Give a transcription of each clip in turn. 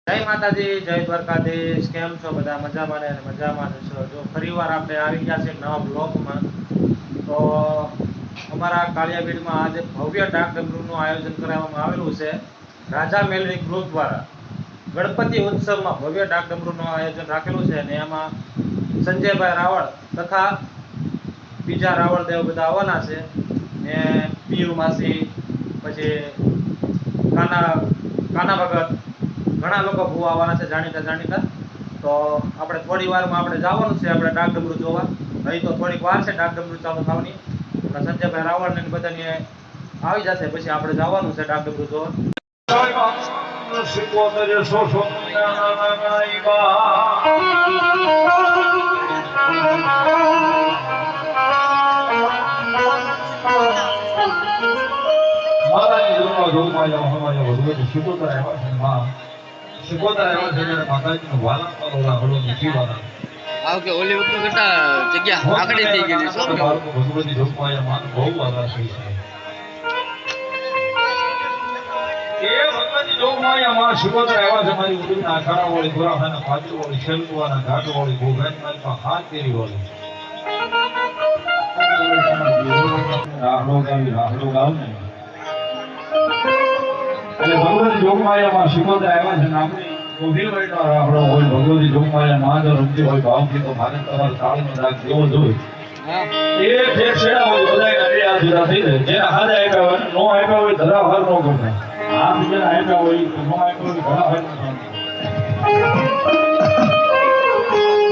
જય માતાજી, જય દ્વારકાધીશ। કેમ છો બધા? મજામાં ને? મજામાં છો? જો ફરીવાર આપણે આવી ગયા છે નવા બ્લોગમાં। તો અમારા કાળિયાબીડમાં આજે ભવ્ય ડાક ડમરૂનું આયોજન કરવામાં આવેલું છે રાજા મેલડી ગ્રુપ દ્વારા। ગણપતિ ઉત્સવમાં ભવ્ય ડાક ડમરૂનું આયોજન રાખેલું છે અને એમાં સંજયભાઈ રાવળ તથા બીજા રાવળ દેવ બધા આવવાના છે ને પીયુ માસી, પછી કાના ભગત, ઘણા લોકો ભૂવા આવવાના છે જાણીતા। તો આપણે થોડી વારમાં આપણે જવાનું છે આપણે ડાક ડમરૂ જોવા। હજી તો થોડીક વાર છે ડાક ડમરૂ ચાલુ થવાની, એટલે સંજયભાઈ રાવળ ને બધાને આવી જશે પછી આપણે જવાનું છે ડાક ડમરૂ જોવા। કે ઓલી વખત કરતા જગ્યા આકડી થઈ ગઈ છે ભગવતી જોગમાયા માન બહુ આશી છે એ ભગવતી જોગમાયા માં શિકોતર આવ્યા છે મારી ઉડીના આખાડા વાળી ગોરાખાના પાછળ વાળી શેલકુવાના ઘાટ વાળી ગોગાન મારી હાથ તેરી વાળી રાહડો ગાવ ને એટલે ભગવતી જોગમાયા માં શિકોતર આવ્યા છે ને આપણે ભગવતી જોગમાયા મહાદેવ રમતી હોય ભાવથી તો મારે તમારે તાળીનો રાગ જેવો જોઈએ એ ફેર છેડા હોય બધાય નડે આ જુદા થઈ જાય જેના હાથે આપ્યા હોય નો આપ્યા હોય ધરા હાર નો ગમે આ બીજા આપ્યા હોય નો આપ્યા હોય ધરા હાર નો ગમે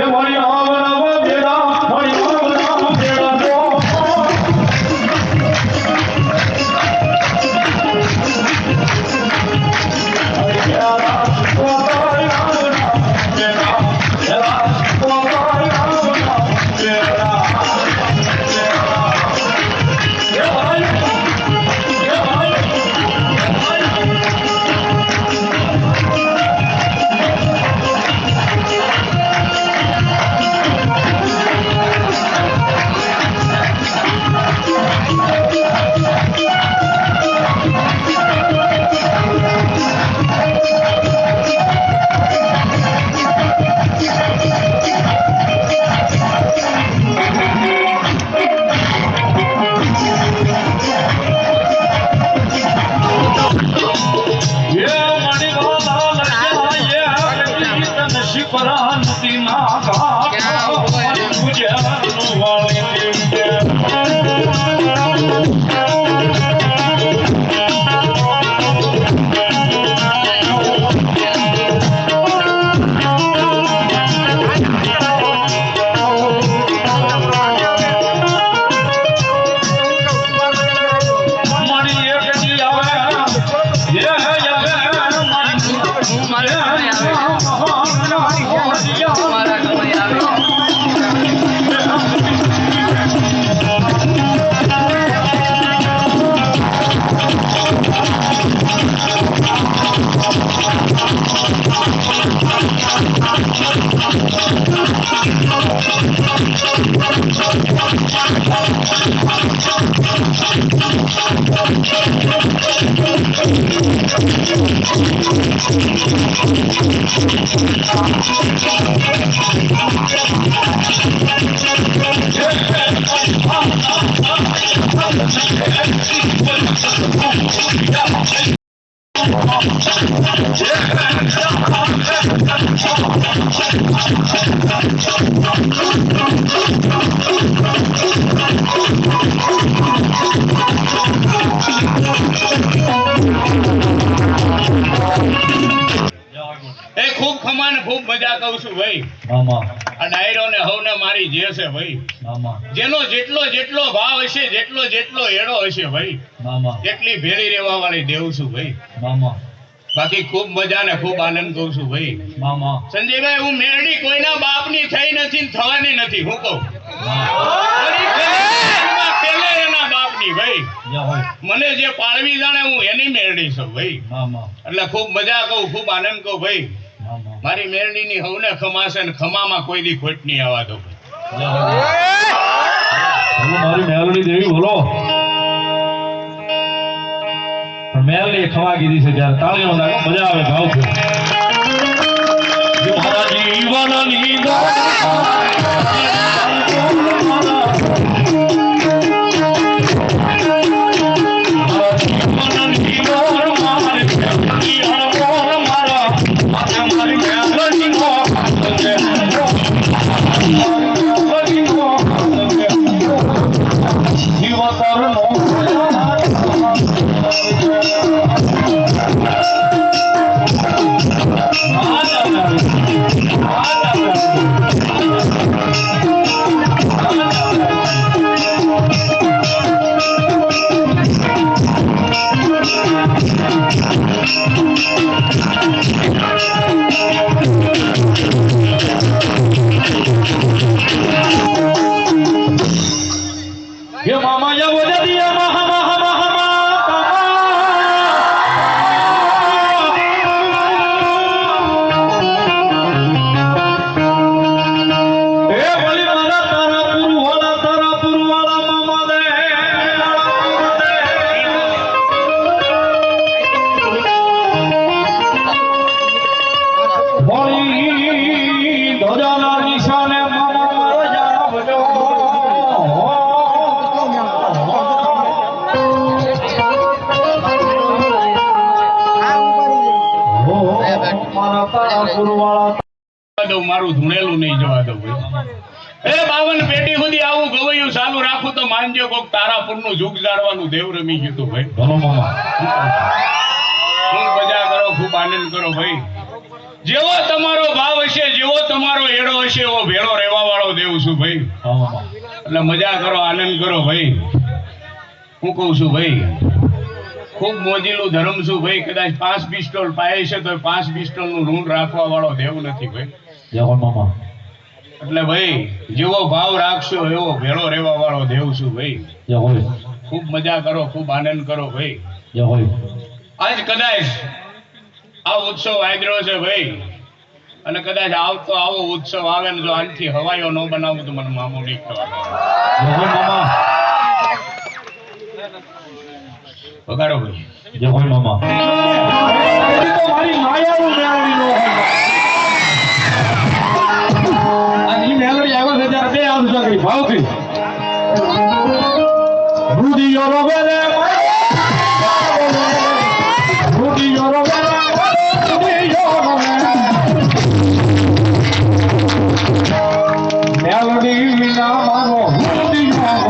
એ મારી આવરાવા બેડા મારી આવરાવા બેડા ખૂબ ખમાન ખૂબ મજા કહું છું ભાઈ મામા આ ડાયરો ને હવને મારી જે છે ભાઈ મામા જેનો જેટલો ભાવ હશે જેટલો એડો હશે ભાઈ મામા એટલી ભેળી રહેવા વાળી દેવ છું ભાઈ મામા બાકી ખૂબ મજા ને ખૂબ આનંદ કહું છું ભાઈ મામા સંજયભાઈ હું મેરડી કોઈના બાપની થઈ નથી થવાની નથી હું કહું પેલે એના બાપની ભાઈ મને જે પાળવી જાણે હું એની મેરડી છું ભાઈ મામા એટલે ખૂબ મજા કહું ખૂબ આનંદ કહું ભાઈ મારી મેરડી ની હવને ખમાશે ને ખમામાં કોઈ દી ખોટ નહીં આવવા દો મારી મેલડી દેવી બોલો મેલડી ખવા કીધી છે ત્યારે તાળીનો મજા આવે ભાવ છે જીવનની દોડ મારું ધૂણેલું નહીં જવા દઉં એ 52 પેટી સુધી આવું ગવૈયું ચાલુ રાખું તો માનજો કોક તારાપુરનું જુગ જાળવાનું દેવ રમી ગયું તું ભાઈ. ધનો મામા ખૂબ મજા કરો, ખૂબ આનંદ કરો ભાઈ. જેવો તમારો ભાવ હશે, જેવો તમારો એડો હશે, એવો ભેળો રહેવા વાળો દેવ છું ભાઈ. એટલે મજા કરો, આનંદ કરો ભાઈ. હું કહું છું ભાઈ, ખૂબ મોજીલું ધર્મ છું ભાઈ. કદાચ 5 પિસ્તોલ પાય છે તો 5 પિસ્તોલ નું ઋણ રાખવા વાળો દેવ નથી ભાઈ. મામા એટલે ભાઈ જેવો ભાવ રાખશો એવો ભેળો રહેવા વાળો દેવ છું ભાઈ. ખૂબ મજા કરો, ખૂબ આનંદ કરો ભાઈ. આજ કદાચ આ ઉત્સવ આદર્યો છે ભાઈ, અને કદાચ આવતો આવો ઉત્સવ આવે ને જો આનથી હવાયો ન બનાવું તો મને મામો નહીં કહેવાય. વગાડો ભાઈ. જય હોય મામા. મારી માયાનું મેળવી નો આ મેલડી આવ્યો છે ત્યારે બે આવજો કરી ભાવથી રૂડિયો રોવે રે રૂડિયો રોવે રૂડિયો રોવે મેલડી વિના મારો રૂડિયો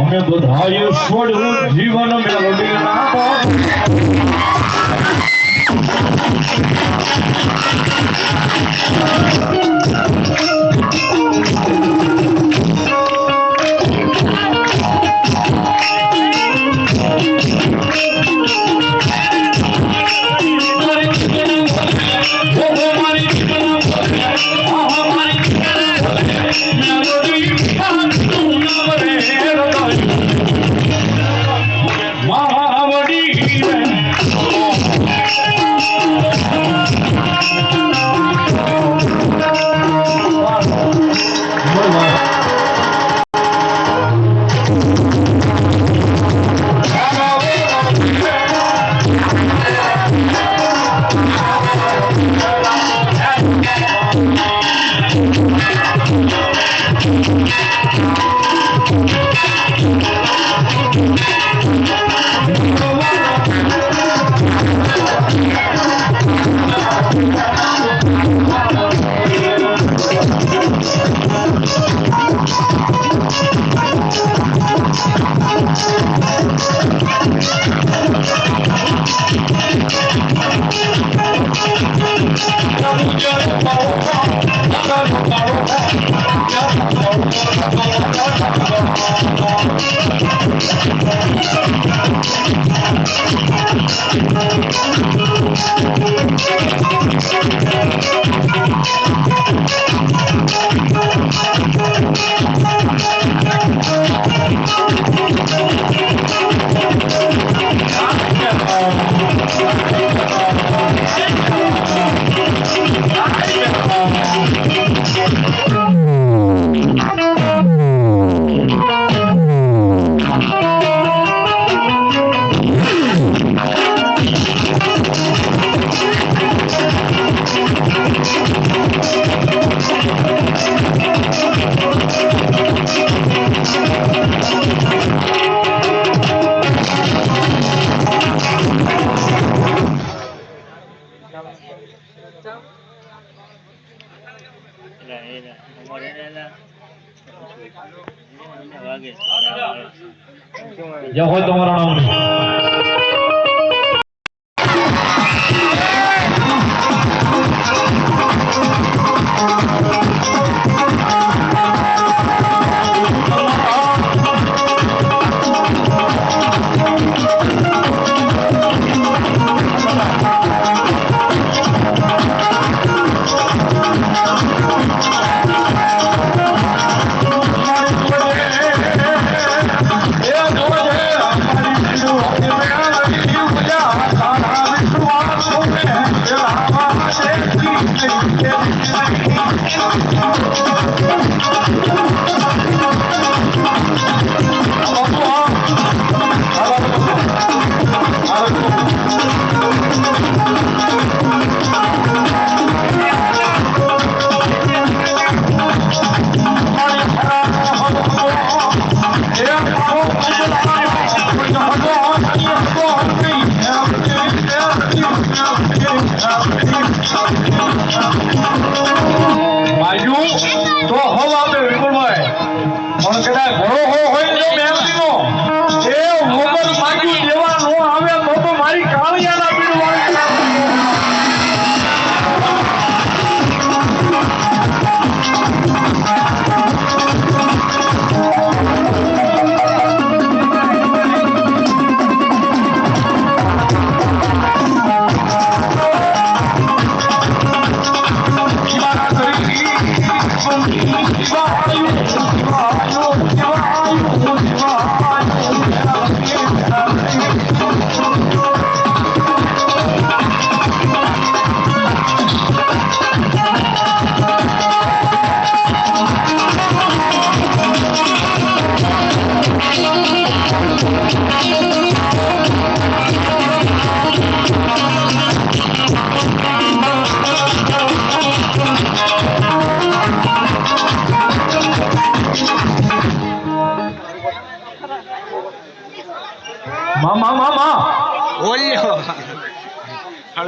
અમે બધાએ છોડ્યું જીવન મેળવી જય હોય તમારા નામની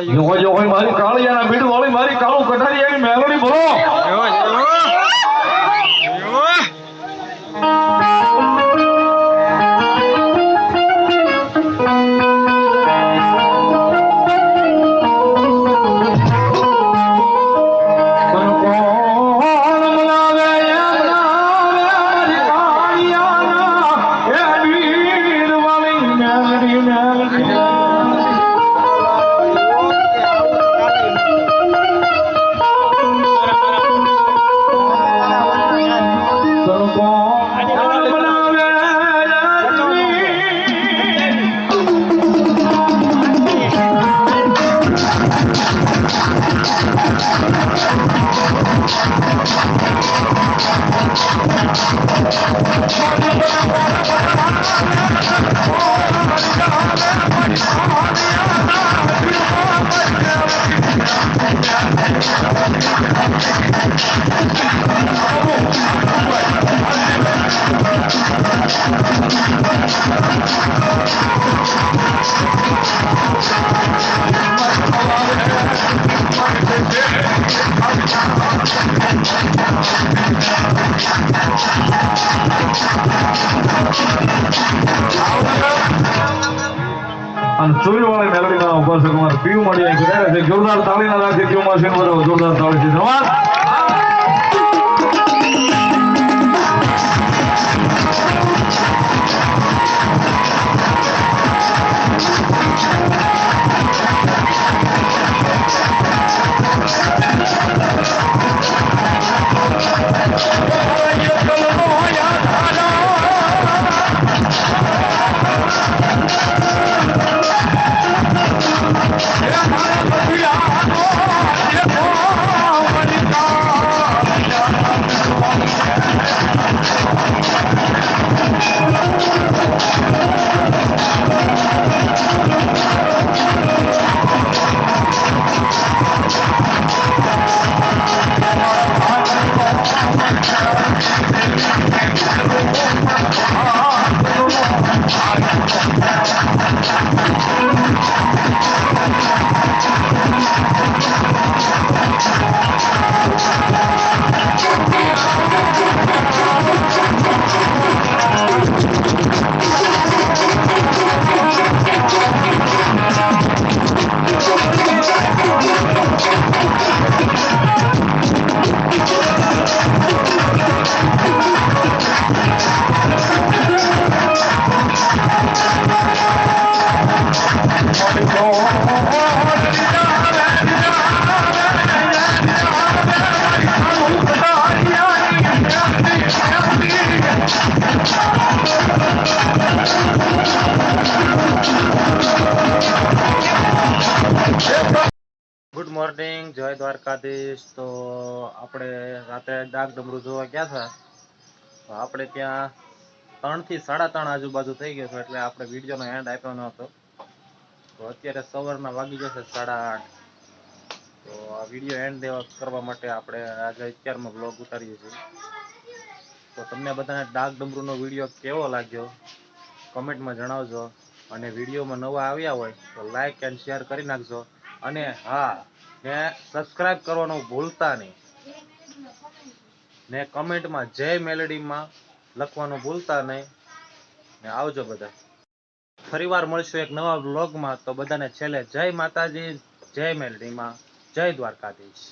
જો હોય મારી કાળિયાના બીડ વાળી મારી કાળું કઠારી એની મેલોડી બોલો ચોરીવાળી મેલડીના ઉપર છે તમારે પીવું મળી જાય છે જોરદાર તાળીના રાખી કેવું માસી જોરદાર તાળી છે ધન્યવાદ જય દ્વારકાધીશ. તો આપણે રાતે ડાક ડમરૂ જોવા ગયા હતા. તો આપણે ત્યાં 3 થી 3:30 આજુબાજુ થઈ ગયો છે, એટલે આપણે વિડીયોનો એન્ડ આપ્યો ન હતો. તો અત્યારે સવારના વાગી જશે 8:30. તો આ વિડીયો એન્ડ કરવા માટે આપણે આજે અત્યારમાં બ્લોગ ઉતારીએ છીએ. તો તમને બધાને ડાક ડમરૂનો વિડીયો કેવો લાગ્યો કમેન્ટમાં જણાવજો. અને વિડીયોમાં નવા આવ્યા હોય તો લાઈક એન્ડ શેર કરી નાખજો. અને હા, ને સબસ્ક્રાઇબ કરવાનું ભૂલતા નહીં. ને કમેન્ટમાં જય મેલડીમાં લખવાનું ભૂલતા નહીં. ને આવજો બધા. ફરીવાર મળશું એક નવા વ્લોગમાં. તો બધાને છેલ્લે જય માતાજી, જય મેલડીમાં, જય દ્વારકાધીશ.